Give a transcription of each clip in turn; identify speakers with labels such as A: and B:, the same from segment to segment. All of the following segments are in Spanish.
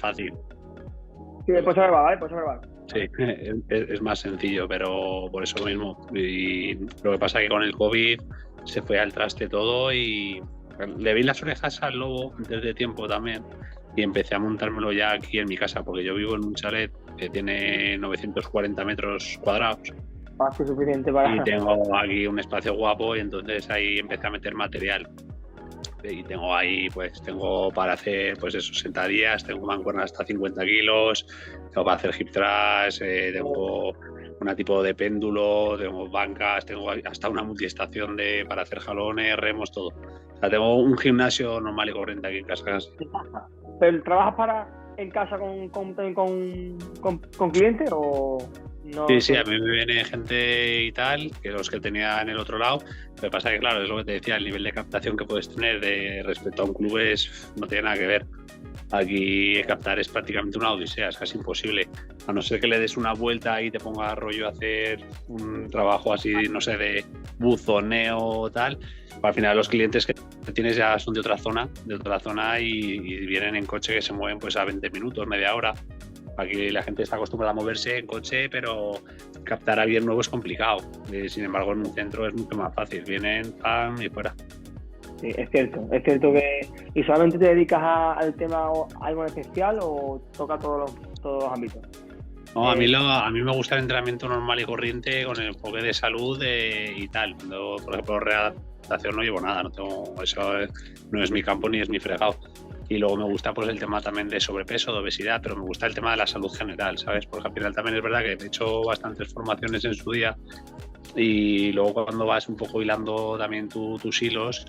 A: fácil.
B: Sí, después se va, ¿vale? Después se va.
A: Sí, es más sencillo, pero por eso mismo. Y lo que pasa es que con el COVID se fue al traste todo y le vi las orejas al lobo desde tiempo también y empecé a montármelo ya aquí en mi casa, porque yo vivo en un chalet que tiene 940 metros cuadrados
B: Más que suficiente para...
A: y tengo aquí un espacio guapo y entonces ahí empecé a meter material. Y tengo ahí, pues tengo para hacer, pues eso, sentadillas, tengo mancuernas hasta 50 kilos, tengo para hacer hip thrust, tengo un tipo de péndulo, tengo bancas, tengo hasta una multiestación para hacer jalones, remos, todo. O sea, tengo un gimnasio normal y corriente aquí en casa.
B: ¿Pero trabajas en casa con clientes o no?
A: Sí, a mí me viene gente y tal, que los que tenía en el otro lado. Lo que pasa es que, claro, es lo que te decía, el nivel de captación que puedes tener respecto a un club no tiene nada que ver. Aquí captar es prácticamente una odisea, es casi imposible. A no ser que le des una vuelta y te ponga rollo a hacer un trabajo así, no sé, de buzoneo o tal. Al final los clientes que tienes ya son de otra zona y vienen en coche que se mueven pues a 20 minutos, media hora. Aquí la gente está acostumbrada a moverse en coche, pero captar a alguien nuevo es complicado. Sin embargo, en un centro es mucho más fácil. Vienen, pam, y fuera.
B: Sí, es cierto que... ¿Y solamente te dedicas al tema algo en especial o toca todos los ámbitos?
A: No, a mí me gusta el entrenamiento normal y corriente con el enfoque de salud y tal. Yo, por ejemplo, readaptación no llevo nada, eso no es mi campo ni es mi fregado. Y luego me gusta pues el tema también de sobrepeso, de obesidad, pero me gusta el tema de la salud general, ¿sabes? Porque al final también es verdad que he hecho bastantes formaciones en su día y luego cuando vas un poco hilando también tus hilos,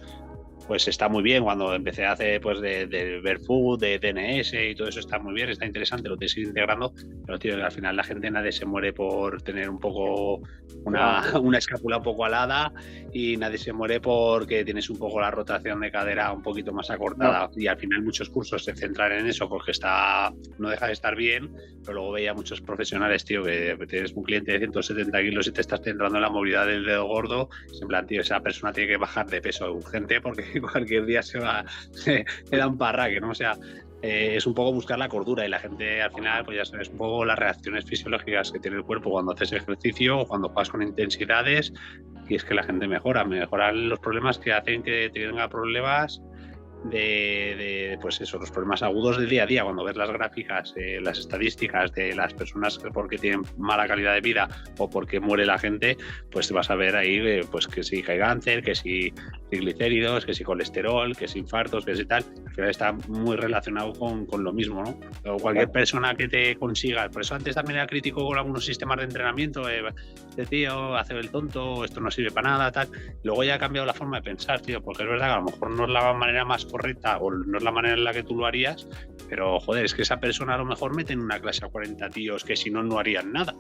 A: pues está muy bien. Cuando empecé a hacer pues de Barefoot, de DNS y todo eso está muy bien, está interesante, lo tienes que ir integrando, pero tío, al final la gente nadie se muere por tener un poco una escápula un poco alada y nadie se muere porque tienes un poco la rotación de cadera un poquito más acortada. No. Y al final muchos cursos se centran en eso porque no deja de estar bien, pero luego veía muchos profesionales, tío, que tienes un cliente de 170 kilos y te estás centrando en la movilidad del dedo gordo, en plan, tío, esa persona tiene que bajar de peso urgente porque cualquier día se da un parraque, ¿no? O sea, es un poco buscar la cordura y la gente al final, pues ya sabes, un poco las reacciones fisiológicas que tiene el cuerpo cuando haces ejercicio o cuando juegas con intensidades, y es que la gente mejoran los problemas que hacen que tenga problemas pues eso, los problemas agudos del día a día. Cuando ves las gráficas, las estadísticas de las personas porque tienen mala calidad de vida o porque muere la gente, pues te vas a ver ahí pues que si hay cáncer, que si triglicéridos, que si colesterol, que si infartos, que si tal. Al final está muy relacionado con lo mismo, ¿no? O cualquier persona que te consiga. Por eso antes también era crítico con algunos sistemas de entrenamiento, este tío hace el tonto, esto no sirve para nada, tal. Luego ya ha cambiado la forma de pensar, tío, porque es verdad que a lo mejor no es la manera más correcta o no es la manera en la que tú lo harías, pero joder, es que esa persona a lo mejor mete en una clase a 40 tíos que si no, no harían nada,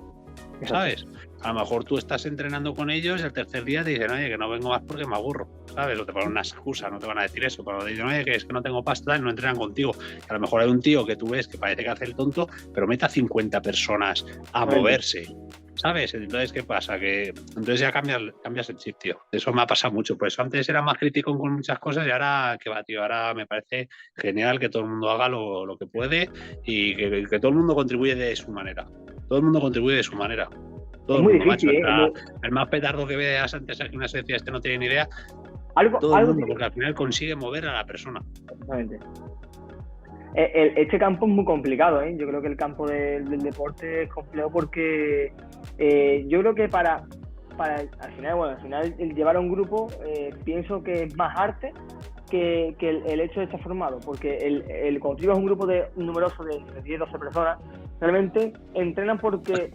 A: ¿sabes? A lo mejor tú estás entrenando con ellos y el tercer día te dicen, oye, que no vengo más porque me aburro, ¿sabes? O te ponen una excusa, no te van a decir eso, pero te dicen, oye, que es que no tengo pasta y no entrenan contigo. A lo mejor hay un tío que tú ves que parece que hace el tonto, pero mete a 50 personas a moverse, ¿sabes? Entonces, ¿qué pasa? Que entonces ya cambias el chip, tío. Eso me ha pasado mucho. Por eso antes era más crítico con muchas cosas y ahora, ¿qué va, tío? Ahora me parece genial que todo el mundo haga lo que puede y que todo el mundo contribuye de su manera. Todo el mundo contribuye de su manera. Todo el mundo, difícil, macho. El más petardo que veas antes aquí en una sección, no tiene ni idea. Todo el mundo, porque al final consigue mover a la persona.
B: Exactamente. Este campo es muy complicado, ¿eh? Yo creo que el campo del deporte es complejo porque yo creo que para al final el llevar a un grupo pienso que es más arte que el hecho de estar formado, porque cuando tú llevas un grupo numeroso de 10, 12 personas, realmente entrenan porque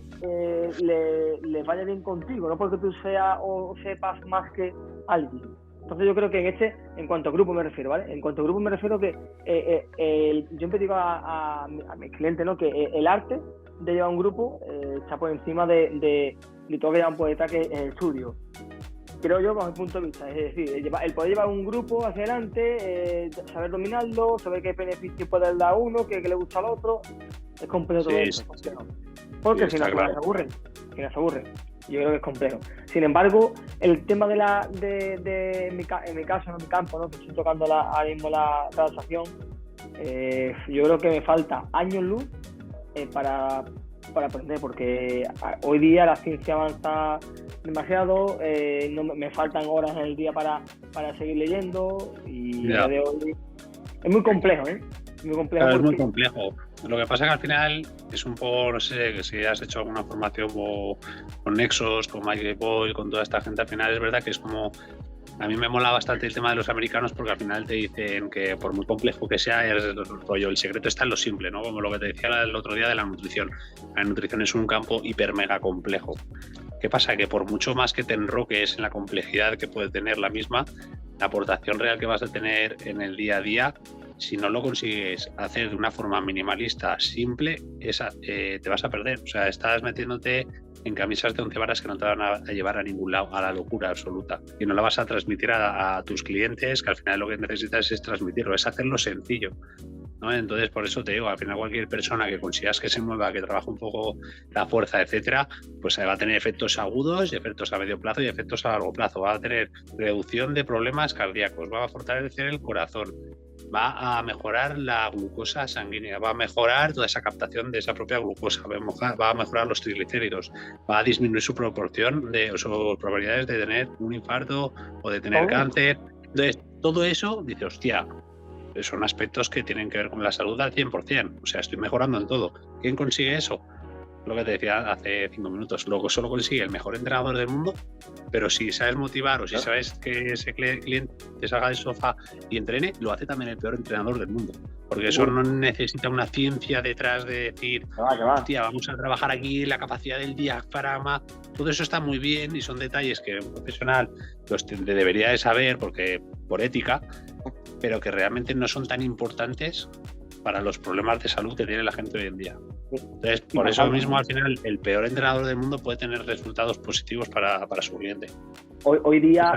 B: les vaya bien contigo, no porque tú seas o sepas más que alguien. Entonces yo creo que en cuanto a grupo me refiero, ¿vale? En cuanto a grupo me refiero que yo siempre digo a mis clientes, ¿no? Que el arte de llevar un grupo está por encima de todo que llaman poeta, que es el estudio. Creo yo, bajo mi punto de vista, es decir, el poder llevar un grupo hacia adelante, saber dominarlo, saber qué beneficios puede dar a uno, qué le gusta al otro, es complejo todo eso. Porque si no, se aburren. Yo creo que es complejo. Sin embargo, el tema en mi caso, en mi campo, ¿no? Que estoy tocando ahora mismo la adaptación, Yo creo que me falta años luz para aprender, porque hoy día la ciencia avanza demasiado, no, me faltan horas en el día para seguir leyendo y a día de hoy es muy complejo, ¿eh? Muy complejo.
A: Claro, es muy complejo. Lo que pasa es que al final es un poco, no sé, que si has hecho alguna formación con Nexos, con Mike Boyle, con toda esta gente, al final es verdad que es como... A mí me mola bastante el tema de los americanos porque al final te dicen que por muy complejo que sea, el secreto está en lo simple, ¿no? Como lo que te decía el otro día de la nutrición. La nutrición es un campo hiper mega complejo. ¿Qué pasa? Que por mucho más que te enroques en la complejidad que puede tener la misma, la aportación real que vas a tener en el día a día, si no lo consigues hacer de una forma minimalista, simple, te vas a perder. O sea, estás metiéndote en camisas de 11 varas que no te van a llevar a ningún lado, a la locura absoluta. Y no la vas a transmitir a tus clientes, que al final lo que necesitas es transmitirlo, es hacerlo sencillo, ¿no? Entonces, por eso te digo, al final cualquier persona que consigas que se mueva, que trabaje un poco la fuerza, etcétera, pues va a tener efectos agudos, efectos a medio plazo y efectos a largo plazo. Va a tener reducción de problemas cardíacos, va a fortalecer el corazón, va a mejorar la glucosa sanguínea, va a mejorar toda esa captación de esa propia glucosa, va a mejorar los triglicéridos, va a disminuir su proporción o sus probabilidades de tener un infarto o de tener cáncer. Entonces, todo eso, dice, hostia, son aspectos que tienen que ver con la salud al 100%. O sea, estoy mejorando en todo. ¿Quién consigue eso? Lo que te decía hace 5 minutos. Luego solo consigue el mejor entrenador del mundo, pero si sabes motivar o si sabes que ese cliente salga del sofá y entrene, lo hace también el peor entrenador del mundo. Porque eso no necesita una ciencia detrás de decir, hostia, vamos a trabajar aquí la capacidad del diafragma. Todo eso está muy bien y son detalles que un profesional debería de saber porque por ética, pero que realmente no son tan importantes para los problemas de salud que tiene la gente hoy en día. Entonces, por eso mismo, al final, el peor entrenador del mundo puede tener resultados positivos para su cliente.
B: Hoy día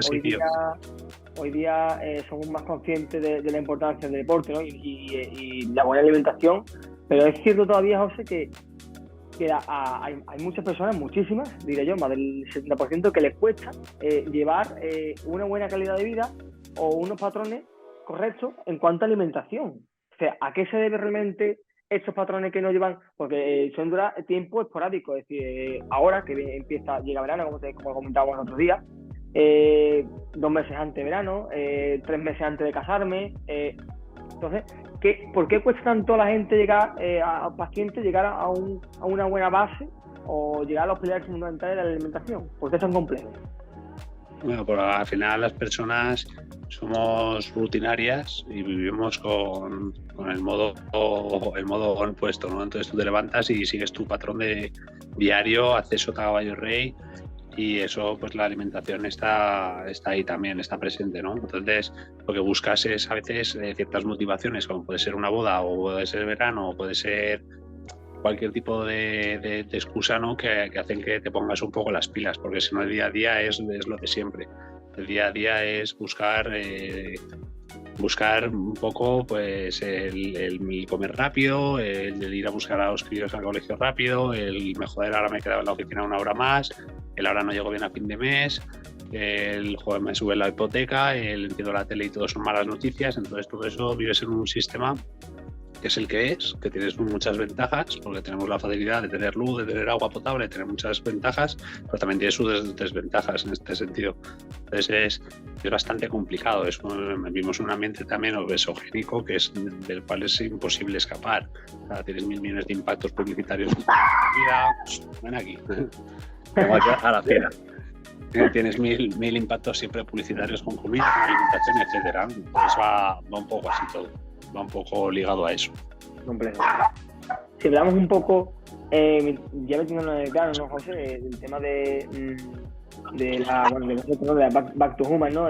B: somos más conscientes de la importancia del deporte, ¿no? y la buena alimentación, pero es cierto todavía, José, que hay muchas personas, muchísimas, diré yo, más del 70%, que les cuesta llevar una buena calidad de vida o unos patrones correctos en cuanto a alimentación. O sea, ¿a qué se debe realmente estos patrones que nos llevan? Porque son tiempo esporádico, es decir, ahora que llega verano, como comentábamos el otro día, 2 meses antes de verano, 3 meses antes de casarme. Entonces, ¿por qué cuesta tanto a la gente llegar, a pacientes, llegar a una buena base o llegar a los pilares fundamentales de la alimentación? ¿Por qué es tan complejo?
A: Bueno, pues al final las personas somos rutinarias y vivimos con el modo puesto, ¿no? Entonces tú te levantas y sigues tu patrón de diario, haces sota, caballo, rey, y eso, pues la alimentación está ahí también, está presente, ¿no? Entonces lo que buscas es a veces ciertas motivaciones, como puede ser una boda o puede ser verano o puede ser cualquier tipo de excusa, ¿no? que hacen que te pongas un poco las pilas, porque si no el día a día es lo de siempre. El día a día es buscar un poco pues el comer rápido, el ir a buscar a los críos al colegio rápido, el joder, ahora me he quedado en la oficina 1 hora más, el ahora no llego bien a fin de mes, el joder, me sube la hipoteca, el entiendo la tele y todo son malas noticias. Entonces todo eso vives en un sistema que es el que es, que tienes muchas ventajas, porque tenemos la facilidad de tener luz, de tener agua potable, de tener muchas ventajas, pero también tiene sus desventajas en este sentido. Entonces es bastante complicado. Vivimos en un ambiente también obesogénico del cual es imposible escapar. O sea, tienes 1.000 millones de impactos publicitarios. Ven aquí, tengo aquí a la cena. Tienes mil impactos siempre publicitarios con comida, con alimentación, etcétera. Entonces va un poco así todo. Va un poco ligado a eso.
B: Complejo. Si hablamos un poco, ya metiéndonos en el plano, ¿no, José? Del tema de la Back to Human, ¿no?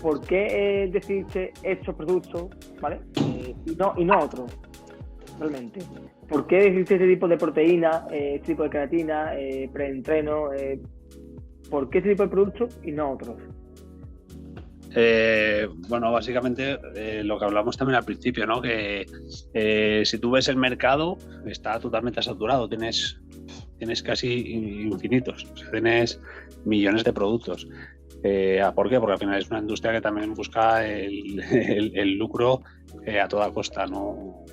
B: ¿Por qué decidiste estos productos, ¿vale? Y no otros, realmente. ¿Por qué decidiste este tipo de proteína, este tipo de creatina, preentreno? ¿Por qué este tipo de productos y no otros?
A: Bueno, básicamente lo que hablamos también al principio, ¿no? Que si tú ves el mercado, está totalmente saturado, tienes casi infinitos, o sea, tienes millones de productos. ¿Por qué? Porque al final es una industria que también busca el lucro a toda costa, no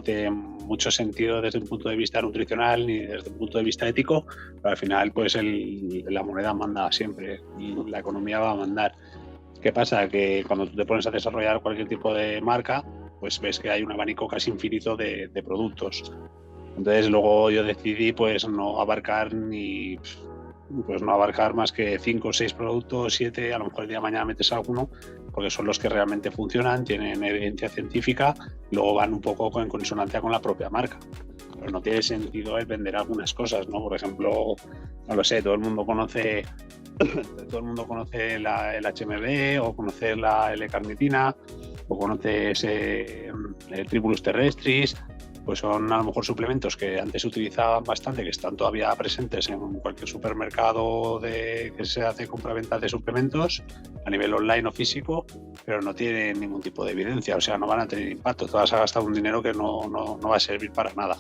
A: tiene mucho sentido desde un punto de vista nutricional ni desde un punto de vista ético, pero al final pues la moneda manda siempre y la economía va a mandar. ¿Qué pasa? Que cuando tú te pones a desarrollar cualquier tipo de marca, pues ves que hay un abanico casi infinito de productos. Entonces luego yo decidí pues no abarcar más que 5 o 6 productos, 7, a lo mejor el día de mañana metes alguno, porque son los que realmente funcionan, tienen evidencia científica, y luego van un poco en consonancia con la propia marca. Pero no tiene sentido el vender algunas cosas, ¿no? Por ejemplo, no lo sé, todo el mundo conoce el HMB, o conoce la L-carnitina, o conoce el Tribulus terrestris. Pues son a lo mejor suplementos que antes se utilizaban bastante, que están todavía presentes en cualquier supermercado que se hace compraventa de suplementos a nivel online o físico, pero no tienen ningún tipo de evidencia, o sea, no van a tener impacto. Tú vas a gastar un dinero que no va a servir para nada.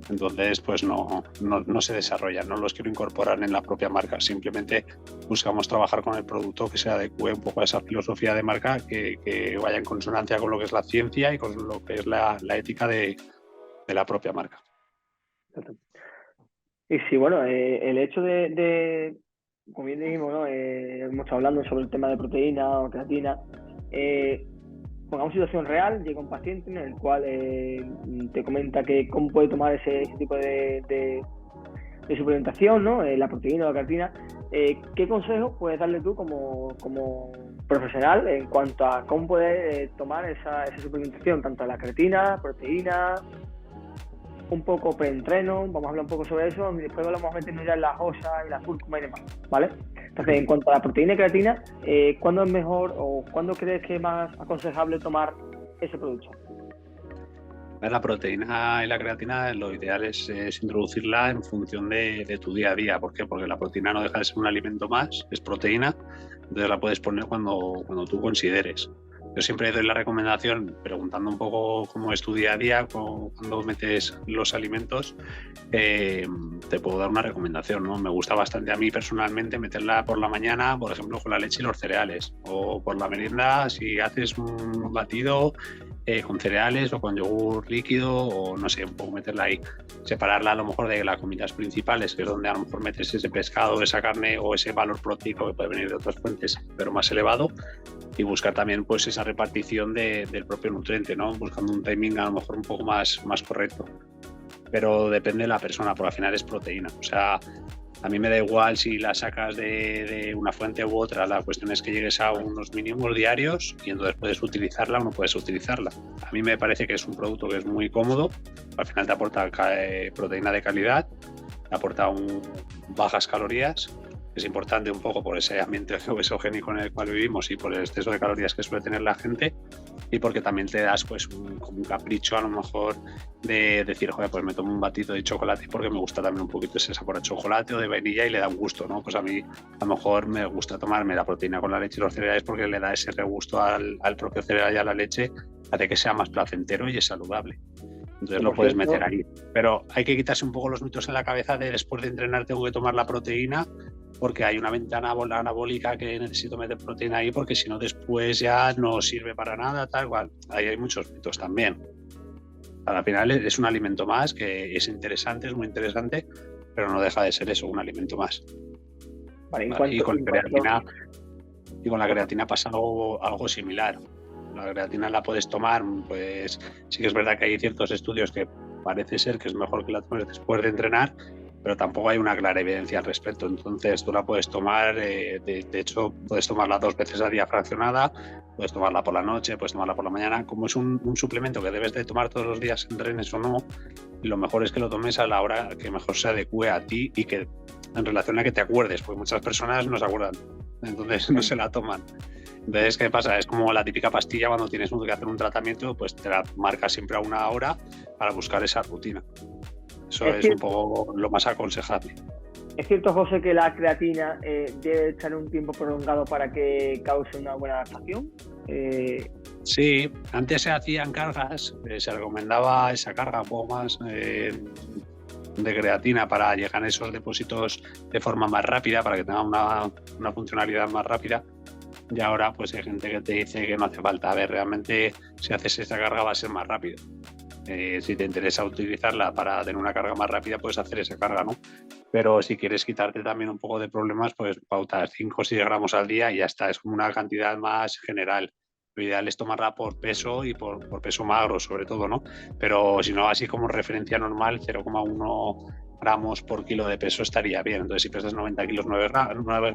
A: Entonces, pues no se desarrollan, no los quiero incorporar en la propia marca. Simplemente buscamos trabajar con el producto que se adecue un poco a esa filosofía de marca, que vaya en consonancia con lo que es la ciencia y con lo que es la ética de la propia marca.
B: Y sí, bueno, el hecho de como bien dijimos, ¿no? Hemos estado hablando sobre el tema de proteína o creatina. Pongamos situación real, llega un paciente en el cual te comenta que cómo puede tomar ese tipo de suplementación, ¿no? La proteína o la creatina. ¿Qué consejos puedes darle tú como profesional en cuanto a cómo puede tomar esa suplementación, tanto la creatina, proteína, un poco preentreno? Vamos a hablar un poco sobre eso y después vamos a meternos ya en la josa y la cúrcuma y demás, ¿vale? Entonces, en cuanto a la proteína y creatina, ¿cuándo es mejor o cuándo crees que es más aconsejable tomar ese producto?
A: La proteína y la creatina, lo ideal es introducirla en función de tu día a día. ¿Por qué? Porque la proteína no deja de ser un alimento más, es proteína, entonces la puedes poner cuando tú consideres. Yo siempre doy la recomendación, preguntando un poco cómo es tu día a día, cuando metes los alimentos, te puedo dar una recomendación, ¿no? Me gusta bastante a mí personalmente meterla por la mañana, por ejemplo, con la leche y los cereales, o por la merienda, si haces un batido con cereales o con yogur líquido, o no sé, un poco meterla ahí, separarla a lo mejor de las comidas principales, que es donde a lo mejor metes ese pescado, esa carne o ese valor proteico que puede venir de otras fuentes, pero más elevado, y buscar también pues esa repartición del propio nutriente, ¿no? Buscando un timing a lo mejor un poco más correcto. Pero depende de la persona, porque al final es proteína. O sea, a mí me da igual si la sacas de una fuente u otra, la cuestión es que llegues a unos mínimos diarios y entonces puedes utilizarla o no puedes utilizarla. A mí me parece que es un producto que es muy cómodo, al final te aporta proteína de calidad, te aporta bajas calorías. Es importante un poco por ese ambiente obesogénico en el cual vivimos y por el exceso de calorías que suele tener la gente, y porque también te das pues como un capricho a lo mejor de decir, joder, pues me tomo un batido de chocolate porque me gusta también un poquito ese sabor a chocolate o de vainilla y le da un gusto, ¿no? Pues a mí a lo mejor me gusta tomarme la proteína con la leche y los cereales porque le da ese regusto al propio cereal y a la leche, hace que sea más placentero y es saludable. Entonces lo puedes meter ahí. Pero hay que quitarse un poco los mitos en la cabeza de después de entrenar tengo que tomar la proteína porque hay una ventana anabólica que necesito meter proteína ahí porque si no después ya no sirve para nada, tal cual. Ahí hay muchos mitos también. Al final es un alimento más que es interesante, es muy interesante, pero no deja de ser eso, un alimento más.
B: Vale,
A: y con la creatina pasa algo similar. La creatina la puedes tomar, pues sí que es verdad que hay ciertos estudios que parece ser que es mejor que la tomes después de entrenar, pero tampoco hay una clara evidencia al respecto. Entonces tú la puedes tomar, de hecho puedes tomarla 2 veces al día fraccionada, puedes tomarla por la noche, puedes tomarla por la mañana. Como es un suplemento que debes de tomar todos los días, entrenes o no, lo mejor es que lo tomes a la hora que mejor se adecue a ti y que en relación a que te acuerdes, porque muchas personas no se acuerdan, entonces no se la toman. Entonces, ¿qué pasa? Es como la típica pastilla cuando tienes que hacer un tratamiento, pues te la marcas siempre a una hora para buscar esa rutina. Eso es un poco lo más aconsejable.
B: ¿Es cierto, José, que la creatina debe estar un tiempo prolongado para que cause una buena adaptación?
A: Sí, antes se hacían cargas, se recomendaba esa carga un poco más de creatina para llegar a esos depósitos de forma más rápida, para que tenga una funcionalidad más rápida. Y ahora pues hay gente que te dice que no hace falta. A ver, realmente si haces esa carga va a ser más rápido. Si te interesa utilizarla para tener una carga más rápida, puedes hacer esa carga, ¿no? Pero si quieres quitarte también un poco de problemas, pues pautas 5 o 6 gramos al día y ya está. Es como una cantidad más general. Lo ideal es tomarla por peso y por peso magro, sobre todo, ¿no? Pero si no, así como referencia normal, 0,1 gramos por kilo de peso estaría bien. Entonces, si pesas 90 kilos, 9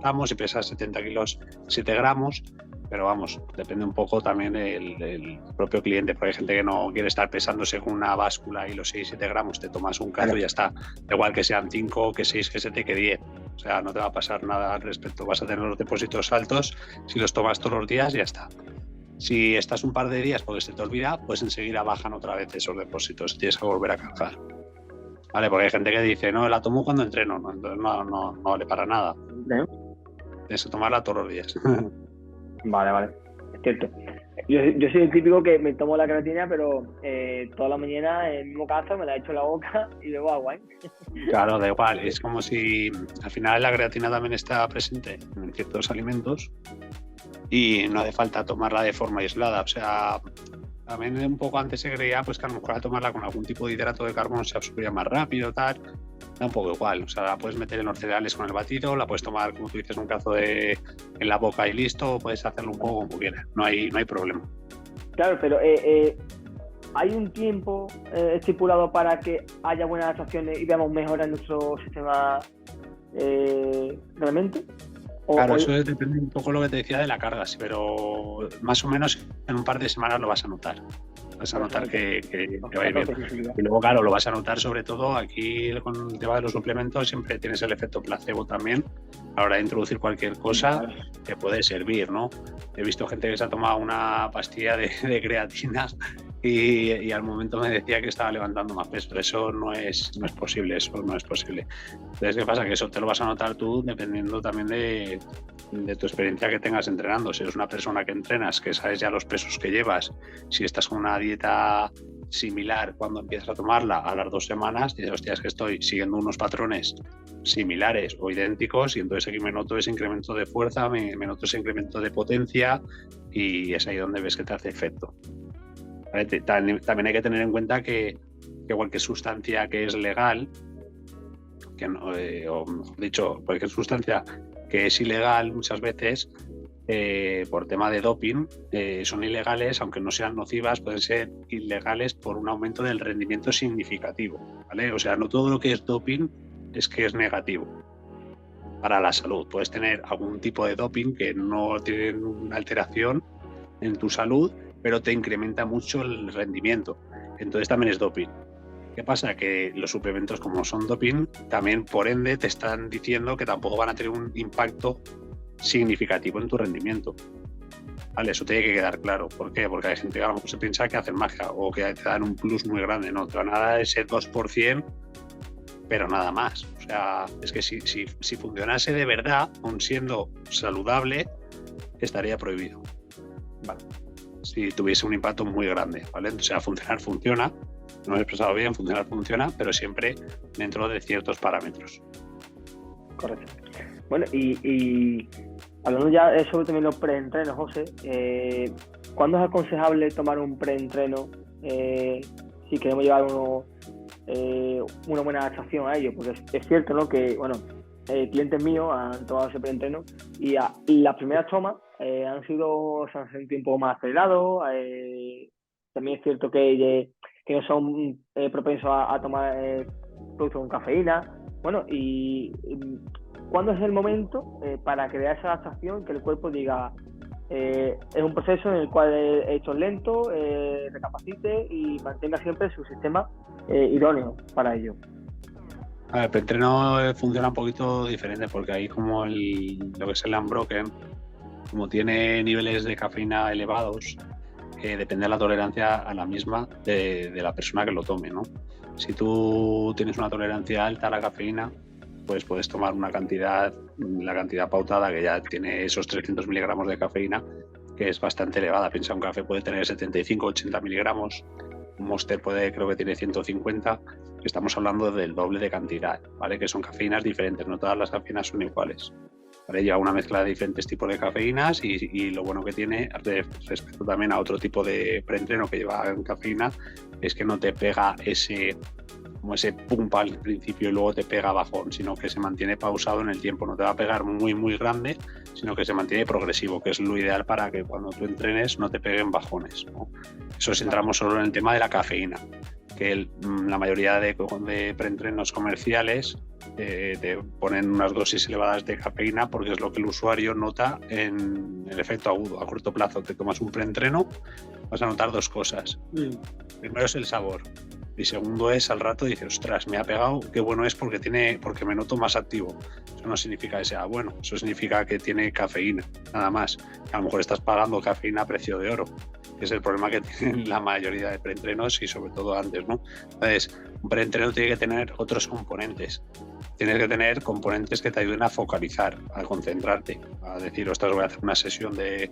A: gramos, si pesas 70 kilos, 7 gramos. Pero vamos, depende un poco también del propio cliente, porque hay gente que no quiere estar pesándose con una báscula y los 6-7 gramos te tomas un cazo y ya está. Igual que sean 5, que 6, que 7, que 10. O sea, no te va a pasar nada al respecto. Vas a tener los depósitos altos si los tomas todos los días y ya está. Si estás un par de días porque se te olvida, pues enseguida bajan otra vez esos depósitos. Tienes que volver a cargar. Vale, porque hay gente que dice, no, la tomo cuando entreno. No, entonces no vale para nada. Tienes que tomarla todos los días.
B: Vale, es cierto. Yo soy el típico que me tomo la creatina, pero toda la mañana en el mismo caso me la echo en la boca y luego agua, ¿eh?
A: Claro, da igual. Es como si al final la creatina también está presente en ciertos alimentos y no hace falta tomarla de forma aislada. O sea, también un poco antes se creía pues, que a lo mejor al tomarla con algún tipo de hidrato de carbono se absorbía más rápido, tal. Da un poco igual. O sea, la puedes meter en los cereales con el batido, la puedes tomar, como tú dices, un cazo en la boca y listo, o puedes hacerlo un poco como quieras. No hay problema.
B: Claro, pero ¿hay un tiempo estipulado para que haya buenas adaptaciones y veamos mejoras en nuestro sistema realmente?
A: Claro, eso depende un poco de lo que te decía de la carga, sí, pero más o menos en un par de semanas lo vas a notar. Vas a notar que va a ir bien. Y luego, claro, lo vas a notar sobre todo aquí con el tema de los suplementos, siempre tienes el efecto placebo también. A la hora de introducir cualquier cosa te puede servir, ¿no? He visto gente que se ha tomado una pastilla de creatina y al momento me decía que estaba levantando más peso. Eso no es posible, eso no es posible. Entonces, ¿qué pasa? Que eso te lo vas a notar tú dependiendo también de tu experiencia que tengas entrenando. Si eres una persona que entrenas, que sabes ya los pesos que llevas, si estás con una dieta similar cuando empiezas a tomarla a las 2 semanas, dices, hostia, es que estoy siguiendo unos patrones similares o idénticos y entonces aquí me noto ese incremento de fuerza, me noto ese incremento de potencia y es ahí donde ves que te hace efecto. ¿Vale? También hay que tener en cuenta que cualquier sustancia que es legal, que no, o mejor dicho, cualquier sustancia que es ilegal muchas veces por tema de doping, son ilegales, aunque no sean nocivas, pueden ser ilegales por un aumento del rendimiento significativo, ¿vale? O sea, no todo lo que es doping es que es negativo para la salud. Puedes tener algún tipo de doping que no tiene una alteración en tu salud, pero te incrementa mucho el rendimiento. Entonces también es doping. ¿Qué pasa? Que los suplementos, como son doping, también por ende te están diciendo que tampoco van a tener un impacto significativo en tu rendimiento. Vale, eso tiene que quedar claro. ¿Por qué? Porque hay gente que a lo mejor se piensa que hacen magia o que te dan un plus muy grande. No, te van a dar ese 2%, pero nada más. O sea, es que si funcionase de verdad, aun siendo saludable, estaría prohibido. Vale. Si tuviese un impacto muy grande, ¿vale? O sea, funcionar funciona, no lo he expresado bien, funcionar funciona, pero siempre dentro de ciertos parámetros.
B: Correcto. Bueno, y hablando ya sobre también los preentrenos, José, ¿cuándo es aconsejable tomar un preentreno si queremos llevar una buena adaptación a ello? Porque es cierto, ¿no?, que, bueno, clientes míos han tomado ese preentreno y las primeras tomas se han sentido un poco más acelerados. También es cierto que no son propensos a tomar productos con cafeína. Bueno, y ¿cuándo es el momento para crear esa adaptación que el cuerpo diga es un proceso en el cual esto es lento, recapacite y mantenga siempre su sistema idóneo para ello?
A: A ver, el preentreno funciona un poquito diferente porque ahí como lo que es el Unbroken, como tiene niveles de cafeína elevados, depende de la tolerancia a la misma de la persona que lo tome, ¿no? Si tú tienes una tolerancia alta a la cafeína, pues puedes tomar la cantidad pautada, que ya tiene esos 300 miligramos de cafeína, que es bastante elevada. Piensa, un café puede tener 75-80 miligramos, un Monster creo que tiene 150, estamos hablando del doble de cantidad, ¿vale? Que son cafeínas diferentes, no todas las cafeínas son iguales, ¿vale? Lleva una mezcla de diferentes tipos de cafeínas y lo bueno que tiene respecto también a otro tipo de preentreno que lleva cafeína es que no te pega ese pump al principio y luego te pega bajón, sino que se mantiene pausado en el tiempo, no te va a pegar muy muy grande, sino que se mantiene progresivo, que es lo ideal para que cuando tú entrenes no te peguen bajones, ¿no? Eso si entramos solo en el tema de la cafeína, que la mayoría de preentrenos comerciales te ponen unas dosis elevadas de cafeína porque es lo que el usuario nota en el efecto agudo. A corto plazo te tomas un preentreno, vas a notar dos cosas. Primero es el sabor. Y segundo es, al rato dices, ostras, me ha pegado, qué bueno es porque me noto más activo. Eso no significa que sea bueno, eso significa que tiene cafeína, nada más. A lo mejor estás pagando cafeína a precio de oro, que es el problema que tienen la mayoría de preentrenos y sobre todo antes, ¿no? Entonces, un preentreno tiene que tener otros componentes. Tienes que tener componentes que te ayuden a focalizar, a concentrarte, a decir, ostras, voy a hacer una sesión de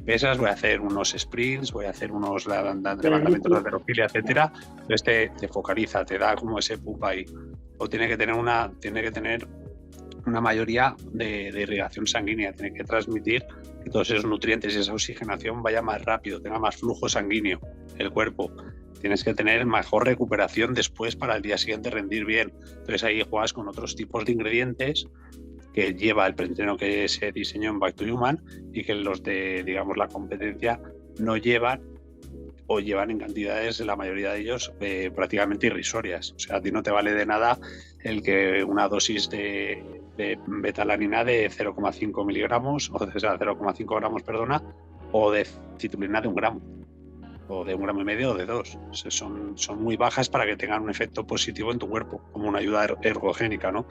A: pesas, voy a hacer unos sprints, voy a hacer unos levantamientos de halterofilia, etcétera. Entonces te focaliza, te da como ese pump ahí. O tiene que tener una mayoría de irrigación sanguínea, tiene que transmitir que todos esos nutrientes y esa oxigenación vaya más rápido, tenga más flujo sanguíneo el cuerpo. Tienes que tener mejor recuperación después para el día siguiente rendir bien. Entonces ahí juegas con otros tipos de ingredientes que lleva el preentreno que se diseñó en Back to Human y que los de, digamos, la competencia no llevan o llevan en cantidades, la mayoría de ellos, prácticamente irrisorias. O sea, a ti no te vale de nada el que una dosis de betalanina de 0,5 miligramos, o sea, 0,5 gramos, perdona, o de citrulina de 1 gramo, o de 1,5 gramos o de 2. O sea, son muy bajas para que tengan un efecto positivo en tu cuerpo, como una ayuda ergogénica, ¿no?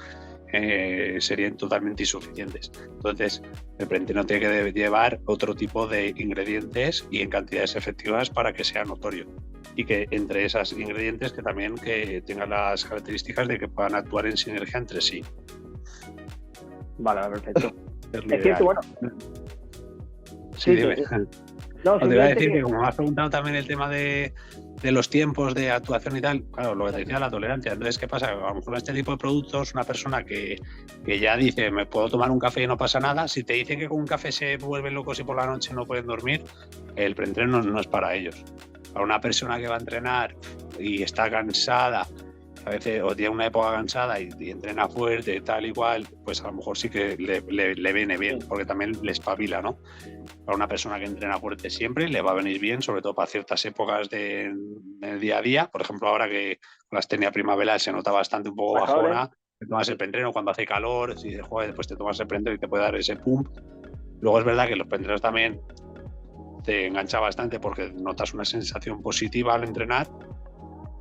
A: Serían totalmente insuficientes. Entonces, el preentreno tiene que llevar otro tipo de ingredientes y en cantidades efectivas para que sea notorio. Y que entre esos ingredientes que también que tengan las características de que puedan actuar en sinergia entre sí.
B: Vale, perfecto. Es cierto, bueno.
A: Sí, dime. No, te iba a decir que como me has preguntado también el tema de los tiempos de actuación y tal, claro, lo que te decía, la tolerancia. Entonces, ¿qué pasa? A lo mejor este tipo de productos, una persona que ya dice, me puedo tomar un café y no pasa nada, si te dicen que con un café se vuelven locos y por la noche no pueden dormir, el preentreno no es para ellos. Para una persona que va a entrenar y está cansada, a veces o tiene una época cansada y entrena fuerte, tal y cual, pues a lo mejor sí que le viene bien, porque también le espabila, ¿no? Para una persona que entrena fuerte siempre le va a venir bien, sobre todo para ciertas épocas del día a día. Por ejemplo, ahora que con la astenia primaveral se nota bastante un poco bajona, te tomas el preentreno cuando hace calor, y dices, joder, pues te tomas el preentreno y te puede dar ese pump. Luego es verdad que los preentrenos también te engancha bastante porque notas una sensación positiva al entrenar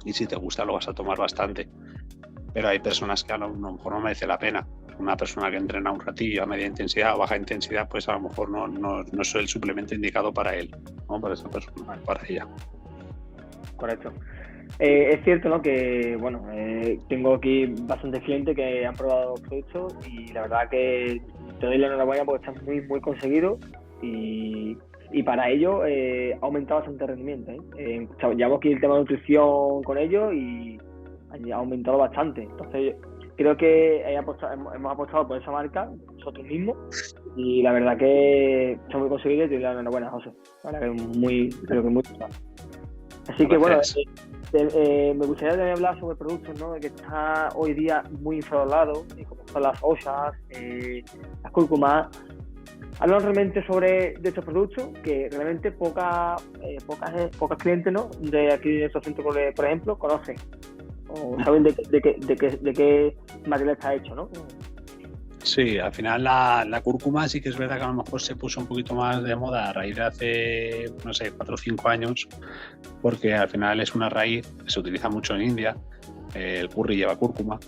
A: y si te gusta lo vas a tomar bastante. Pero hay personas que a lo mejor no merece la pena. Una persona que entrena un ratillo a media intensidad o baja intensidad, pues a lo mejor no es el suplemento indicado para él, ¿no? Para esa persona, para ella.
B: Correcto. Es cierto, ¿no? Que, bueno, tengo aquí bastantes clientes que han probado los productos y la verdad que te doy la enhorabuena porque están muy, muy conseguidos y para ello ha aumentado bastante el rendimiento, ¿eh? Llevamos aquí el tema de nutrición con ellos y ha aumentado bastante. Entonces, creo que hemos apostado por esa marca nosotros mismos y la verdad que está muy conseguido y te doy la enhorabuena, José. La verdad que creo que muy bien. Así que bueno, me gustaría también hablar sobre productos, ¿no? Que está hoy día muy infravalorado, como son las OSAs, las cúrcumas. Hablamos realmente de estos productos que realmente pocas clientes, ¿no? De aquí de nuestro centro, por ejemplo, conocen o saben de qué material está hecho, ¿no?
A: Sí, al final la cúrcuma sí que es verdad que a lo mejor se puso un poquito más de moda a raíz de hace, no sé, 4 o 5 años, porque al final es una raíz que se utiliza mucho en India, el curry lleva cúrcuma,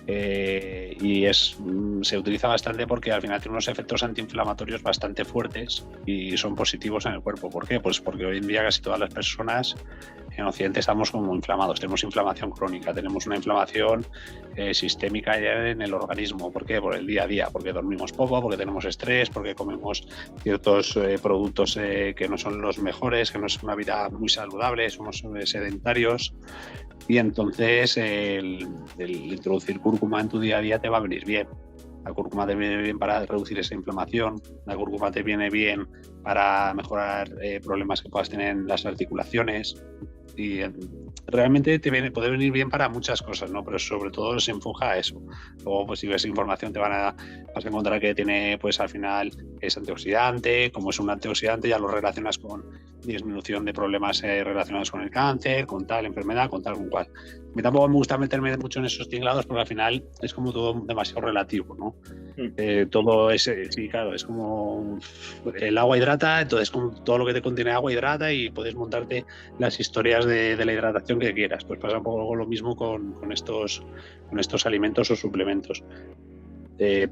A: y se utiliza bastante porque al final tiene unos efectos antiinflamatorios bastante fuertes y son positivos en el cuerpo. ¿Por qué? Pues porque hoy en día casi todas las personas En Occidente estamos como inflamados, tenemos inflamación crónica, tenemos una inflamación sistémica ya en el organismo. ¿Por qué? Por el día a día, porque dormimos poco, porque tenemos estrés, porque comemos ciertos productos que no son los mejores, que no es una vida muy saludable, somos sedentarios. Y entonces el introducir cúrcuma en tu día a día te va a venir bien. La cúrcuma te viene bien para reducir esa inflamación, la cúrcuma te viene bien para mejorar problemas que puedas tener en las articulaciones, y realmente puede venir bien para muchas cosas, ¿no? Pero sobre todo se enfoca a eso. Luego, pues si ves información vas a encontrar que tiene, pues al final es antioxidante. Como es un antioxidante ya lo relacionas con disminución de problemas relacionados con el cáncer, con tal enfermedad, con tal, con cual. A mí tampoco me gusta meterme mucho en esos tinglados porque al final es como todo demasiado relativo, ¿no? Todo es, sí, claro, es como el agua hidrata, entonces como todo lo que te contiene agua hidrata y puedes montarte las historias de la hidratación que quieras. Pues pasa un poco lo mismo con estos alimentos o suplementos.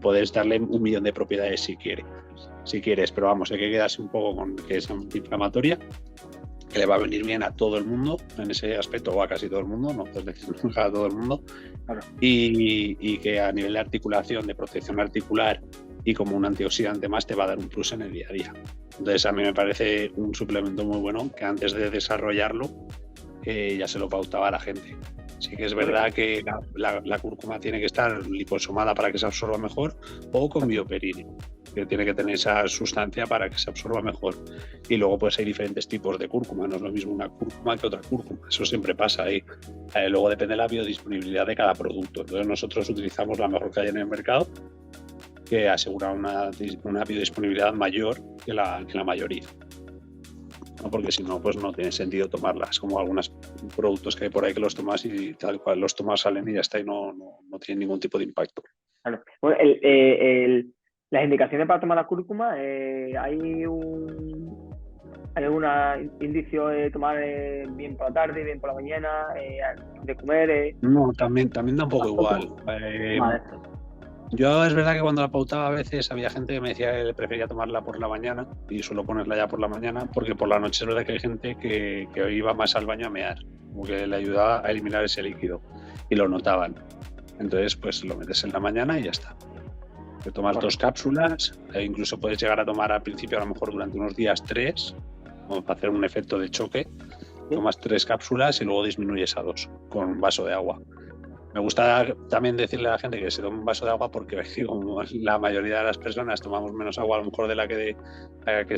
A: Puedes darle 1.000.000 de propiedades si quieres, pero vamos, hay que quedarse un poco con que es antiinflamatoria, que le va a venir bien a todo el mundo en ese aspecto, o a casi todo el mundo, no puedes decir nunca a todo el mundo, claro. Y que a nivel de articulación, de protección articular y como un antioxidante más te va a dar un plus en el día a día. Entonces a mí me parece un suplemento muy bueno que antes de desarrollarlo ya se lo pautaba a la gente. Sí que es verdad que la cúrcuma tiene que estar liposomada para que se absorba mejor, o con bioperine, que tiene que tener esa sustancia para que se absorba mejor. Y luego pues hay diferentes tipos de cúrcuma, no es lo mismo una cúrcuma que otra cúrcuma, eso siempre pasa ahí. Luego depende de la biodisponibilidad de cada producto. Entonces nosotros utilizamos la mejor que hay en el mercado, que asegura una biodisponibilidad mayor que la mayoría. ¿No? Porque si no, pues no tiene sentido tomarlas, como algunos productos que hay por ahí que los tomas y tal cual los tomas salen y ya está, y no tienen ningún tipo de impacto.
B: Claro. Bueno, las indicaciones para tomar la cúrcuma, ¿hay algún indicio de tomar bien por la tarde, bien por la mañana, de comer?
A: No, también da un poco igual. Vale. Yo es verdad que cuando la pautaba a veces había gente que me decía que prefería tomarla por la mañana, y suelo ponerla ya por la mañana, porque por la noche es verdad que hay gente que iba más al baño a mear, como que le ayudaba a eliminar ese líquido, y lo notaban. Entonces pues lo metes en la mañana y ya está. Te tomas 2 cápsulas, e incluso puedes llegar a tomar al principio, a lo mejor durante unos días 3, como para hacer un efecto de choque. Tomas 3 cápsulas y luego disminuyes a 2 con un vaso de agua. Me gusta también decirle a la gente que se tome un vaso de agua, porque como la mayoría de las personas tomamos menos agua a lo mejor de la que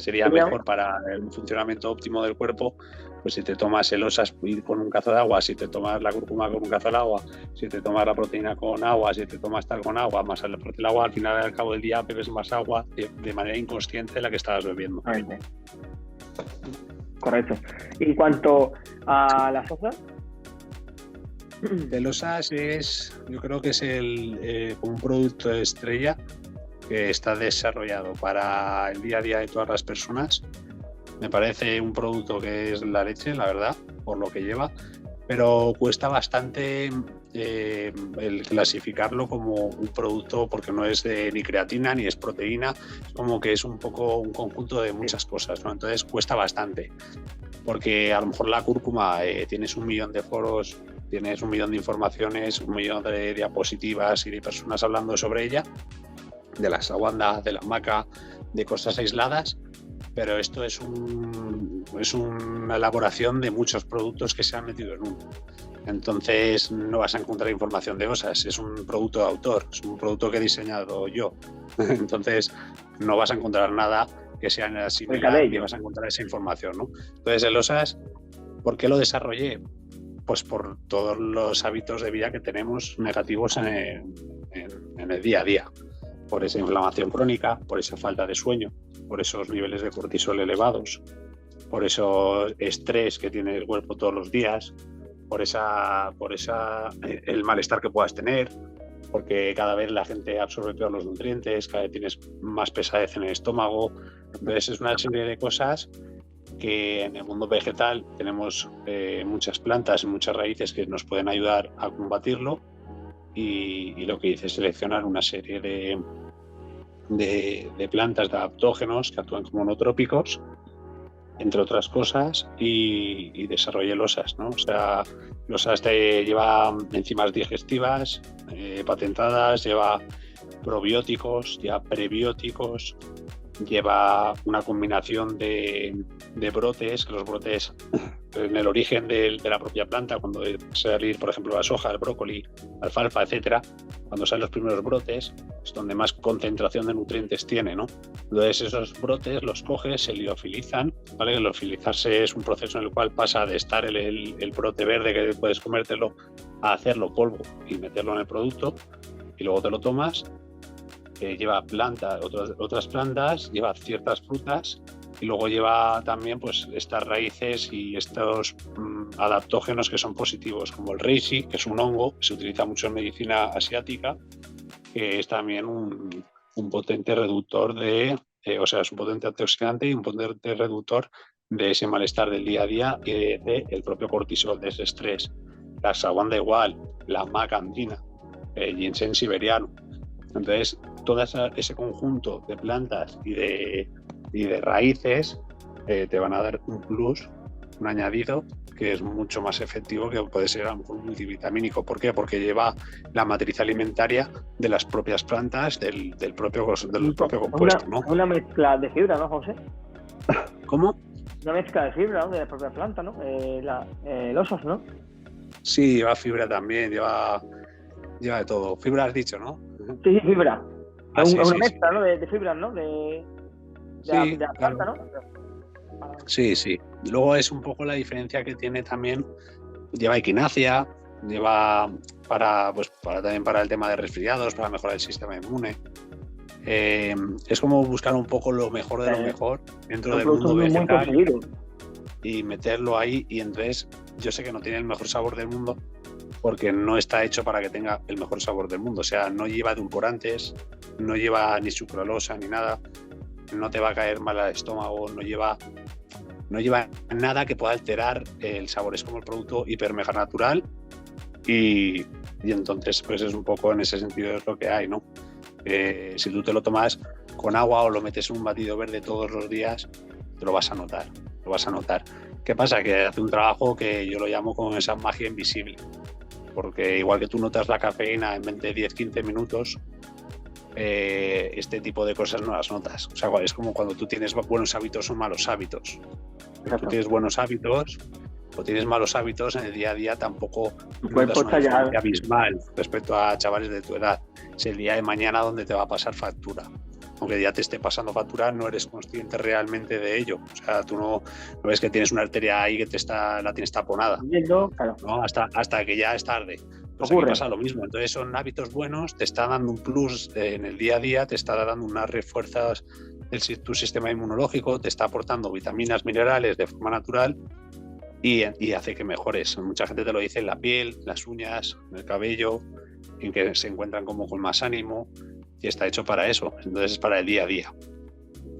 A: sería mejor para el funcionamiento óptimo del cuerpo, pues si te tomas el osas con un cazo de agua, si te tomas la cúrcuma con un cazo de agua, si te tomas la proteína con agua, si te tomas tal con agua, más el agua, al final al cabo del día bebes más agua de manera inconsciente de la que estabas bebiendo.
B: Correcto. Y en cuanto a las osas,
A: el osas yo creo que es un producto de estrella que está desarrollado para el día a día de todas las personas. Me parece un producto que es la leche, la verdad, por lo que lleva, pero cuesta bastante el clasificarlo como un producto, porque no es ni creatina ni es proteína, es como que es un poco un conjunto de muchas cosas, ¿no? Entonces cuesta bastante, porque a lo mejor la cúrcuma tienes 1.000.000 de foros, tienes 1.000.000 de informaciones, 1.000.000 de diapositivas y de personas hablando sobre ella, de la ashwagandha, de la maca, de cosas aisladas, pero esto es una elaboración de muchos productos que se han metido en uno. Entonces no vas a encontrar información de osas, es un producto de autor, es un producto que he diseñado yo. Entonces no vas a encontrar nada que sea similar ni vas a encontrar esa información, ¿no? Entonces el osas, ¿por qué lo desarrollé? Pues por todos los hábitos de vida que tenemos negativos en el día a día, por esa inflamación crónica, por esa falta de sueño, por esos niveles de cortisol elevados, por ese estrés que tiene el cuerpo todos los días, por el malestar que puedas tener, porque cada vez la gente absorbe peor los nutrientes, cada vez tienes más pesadez en el estómago. Entonces es una serie de cosas que en el mundo vegetal tenemos muchas plantas y muchas raíces que nos pueden ayudar a combatirlo, y lo que hice es seleccionar una serie de plantas de adaptógenos que actúan como nootrópicos entre otras cosas, y desarrolle losas, ¿no? O sea, losas lleva enzimas digestivas patentadas, lleva probióticos, lleva prebióticos, lleva una combinación de brotes, que los brotes en el origen de la propia planta, cuando salir, por ejemplo, la soja, el brócoli, alfalfa, etcétera, cuando salen los primeros brotes, es donde más concentración de nutrientes tiene, ¿no? Entonces esos brotes los coges, se liofilizan, ¿vale? El liofilizarse es un proceso en el cual pasa de estar el brote verde que puedes comértelo a hacerlo polvo y meterlo en el producto, y luego te lo tomas. Lleva plantas, otras plantas, lleva ciertas frutas, y luego lleva también pues estas raíces y estos adaptógenos que son positivos, como el reishi, que es un hongo que se utiliza mucho en medicina asiática, que es también un potente reductor o sea, es un potente antioxidante y un potente reductor de ese malestar del día a día y del propio cortisol, de ese estrés. La ashwagandha igual, la maca andina, el ginseng siberiano. Entonces, todo ese conjunto de plantas y de raíces te van a dar un plus, un añadido, que es mucho más efectivo que puede ser a lo mejor un multivitamínico. ¿Por qué? Porque lleva la matriz alimentaria de las propias plantas, del propio compuesto, ¿no?
B: Una mezcla de fibra, ¿no, José?
A: ¿Cómo?
B: Una mezcla de fibra, ¿no? De la propia planta, ¿no? Losas, ¿no?
A: Sí, lleva fibra también, lleva de todo. Fibra has dicho, ¿no?
B: Sí, fibra.
A: Sí,
B: una mezcla, ¿no? De fibras, ¿no? De la planta,
A: claro.
B: ¿no?
A: Sí. Luego es un poco la diferencia que tiene también. Lleva equinacia, lleva también para el tema de resfriados, para mejorar el sistema inmune. Es como buscar un poco lo mejor de lo mejor dentro del mundo vegetal y meterlo ahí. Y entonces yo sé que no tiene el mejor sabor del mundo, porque no está hecho para que tenga el mejor sabor del mundo. O sea, no lleva edulcorantes, no lleva ni sucralosa ni nada, no te va a caer mal al estómago, no lleva nada que pueda alterar el sabor. Es como el producto hiper mega natural, y entonces pues es un poco en ese sentido es lo que hay, ¿no? Si tú te lo tomas con agua o lo metes en un batido verde todos los días, te lo vas a notar. ¿Qué pasa? Que hace un trabajo que yo lo llamo como esa magia invisible, porque igual que tú notas la cafeína en 20, 10, 15 minutos, este tipo de cosas no las notas. O sea, es como cuando tú tienes buenos hábitos o malos hábitos. Tú tienes buenos hábitos o tienes malos hábitos, en el día a día tampoco notas una diferencia abismal respecto a chavales de tu edad. Es el día de mañana donde te va a pasar factura. Aunque ya te esté pasando factura, no eres consciente realmente de ello. O sea, tú no ves que tienes una arteria ahí que la tienes taponada, ¿no? Hasta que ya es tarde. Pues aquí pasa lo mismo. Entonces son hábitos buenos, te está dando un plus en el día a día, te está dando unas refuerzas tu sistema inmunológico, te está aportando vitaminas, minerales de forma natural, y hace que mejores. Mucha gente te lo dice en la piel, las uñas, en el cabello, en que se encuentran como con más ánimo, y está hecho para eso. Entonces es para el día a día.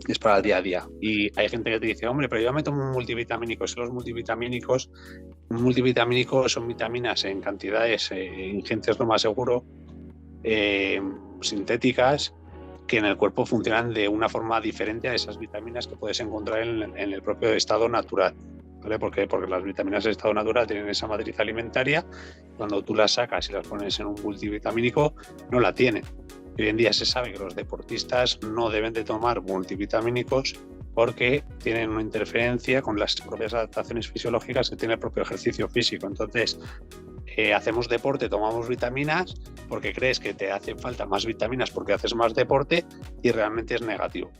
A: Es para el día a día. Y hay gente que te dice, hombre, pero yo me tomo un multivitamínico. Los multivitamínicos, un multivitamínico son vitaminas en cantidades ingentes, lo más seguro, sintéticas, que en el cuerpo funcionan de una forma diferente a esas vitaminas que puedes encontrar en el propio estado natural, ¿vale? Porque las vitaminas en estado natural tienen esa matriz alimentaria. Cuando tú las sacas y las pones en un multivitamínico, no la tienen. Hoy en día se sabe que los deportistas no deben de tomar multivitamínicos porque tienen una interferencia con las propias adaptaciones fisiológicas que tiene el propio ejercicio físico. Entonces, hacemos deporte, tomamos vitaminas porque crees que te hacen falta más vitaminas porque haces más deporte, y realmente es negativo.